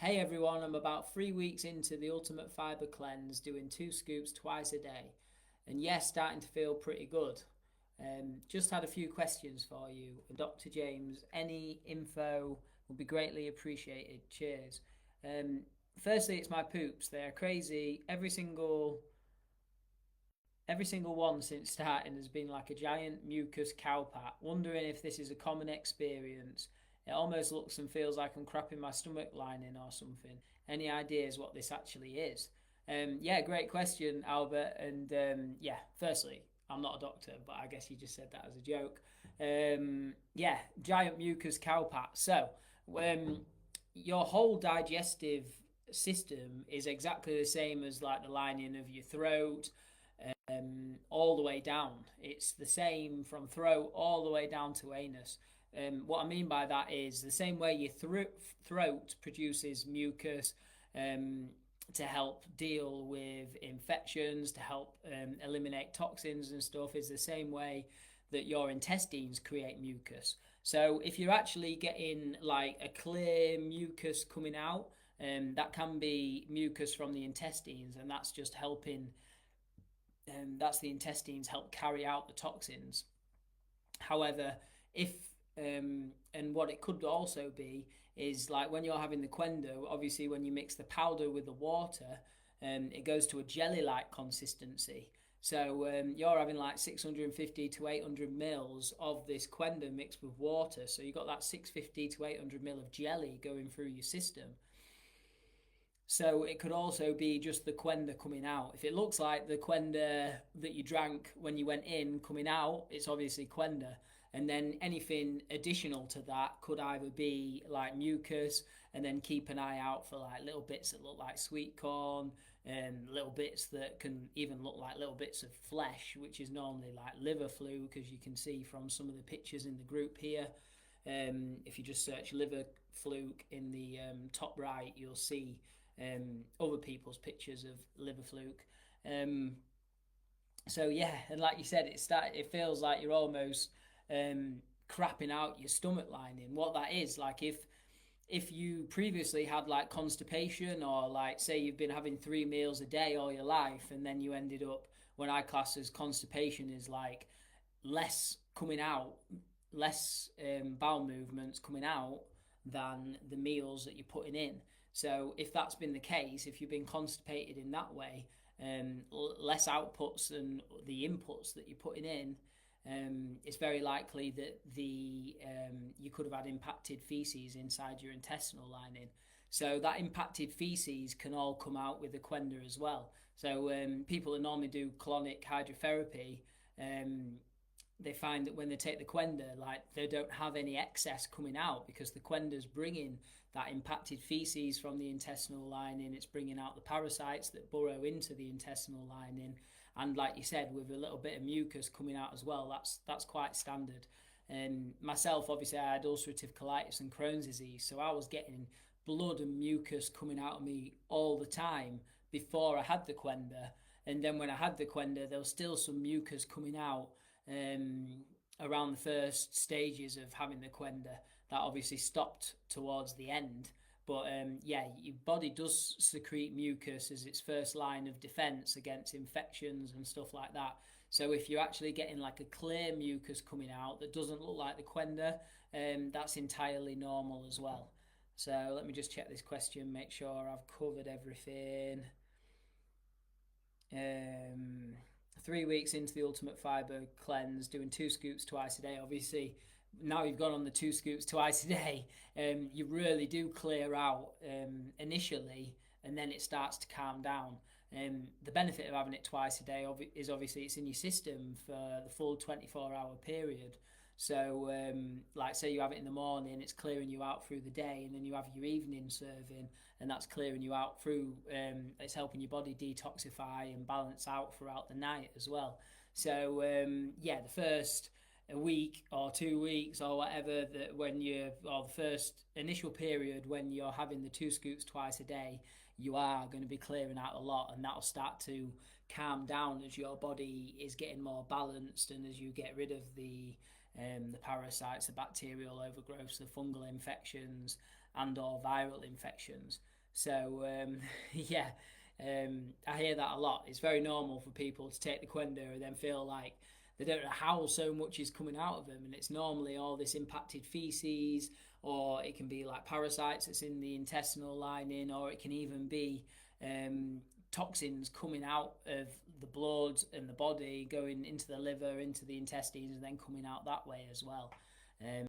Hey everyone, I'm about 3 weeks into the Ultimate Fibre cleanse, doing 2 scoops twice a day. And yes, starting to feel pretty good. Just had a few questions for you. Dr. James, any info would be greatly appreciated. Cheers. Um, Firstly, it's my poops. They're crazy. Every single one since starting has been like a giant mucus cowpat. Wondering if this is a common experience. It almost looks and feels like I'm crapping my stomach lining or something. Any ideas what this actually is? Yeah, great question, Albert. And yeah, firstly, I'm not a doctor, but I guess you just said that as a joke. Yeah, giant mucus cowpat. So, um, your whole digestive system is exactly the same as like the lining of your throat, all the way down. It's the same from throat all the way down to anus. What I mean by that is the same way your throat produces mucus um, to help deal with infections, to help eliminate toxins and stuff, is the same way that your intestines create mucus. So if you're actually getting like a clear mucus coming out, that can be mucus from the intestines, and that's just helping that's the intestines help carry out the toxins. However, if and what it could also be is like when you're having the Qenda, obviously when you mix the powder with the water, it goes to a jelly-like consistency. So you're having like 650 to 800 mils of this Qenda mixed with water. So you've got that 650 to 800 mil of jelly going through your system. So it could also be just the Qenda coming out. If it looks like the Qenda that you drank when you went in coming out, it's obviously Qenda. And then anything additional to that could either be like mucus, and then keep an eye out for like little bits that look like sweet corn, and little bits that can even look like little bits of flesh, which is normally like liver fluke, as you can see from some of the pictures in the group here. If you just search liver fluke in the top right, you'll see other people's pictures of liver fluke. Um, so yeah, and like you said, it feels like you're almost um, crapping out your stomach lining. What that is like, if you previously had like constipation, or like say you've been having 3 meals a day all your life, and then you ended up, when I class as constipation is like less coming out, less bowel movements coming out than the meals that you're putting in. So if that's been the case, if you've been constipated in that way, less outputs than the inputs that you're putting in, it's very likely that the you could have had impacted feces inside your intestinal lining. So that impacted feces can all come out with the Qenda as well. So people that normally do colonic hydrotherapy, um, they find that when they take the Qenda, like they don't have any excess coming out, because the Qenda's bringing that impacted feces from the intestinal lining. It's bringing out the parasites that burrow into the intestinal lining, and like you said, with a little bit of mucus coming out as well. That's quite standard. Myself, obviously, I had ulcerative colitis and Crohn's disease, so I was getting blood and mucus coming out of me all the time before I had the Qenda. And then when I had the Qenda, there was still some mucus coming out um, around the first stages of having the Qenda. That obviously stopped towards the end. But yeah, your body does secrete mucus as its first line of defense against infections and stuff like that. So if you're actually getting like a clear mucus coming out that doesn't look like the Qenda, that's entirely normal as well. So let me just check this question, make sure I've covered everything. Um, 3 weeks into the Ultimate Fibre cleanse, doing 2 scoops twice a day. Obviously, now you've gone on the 2 scoops twice a day, you really do clear out initially, and then it starts to calm down. The benefit of having it twice a day is obviously it's in your system for the full 24-hour period. So, like, say you have it in the morning, it's clearing you out through the day, and then you have your evening serving, and that's clearing you out through. It's helping your body detoxify and balance out throughout the night as well. So, yeah, the first a week or 2 weeks or whatever, that when you or the first initial period when you're having the 2 scoops twice a day, you are going to be clearing out a lot, and that'll start to calm down as your body is getting more balanced, and as you get rid of the parasites, the bacterial overgrowths, the fungal infections, and or viral infections. So yeah, I hear that a lot. It's very normal for people to take the Qenda and then feel like they don't know how so much is coming out of them, and it's normally all this impacted feces, or it can be like parasites that's in the intestinal lining, or it can even be toxins coming out of the blood and the body, going into the liver, into the intestines, and then coming out that way as well.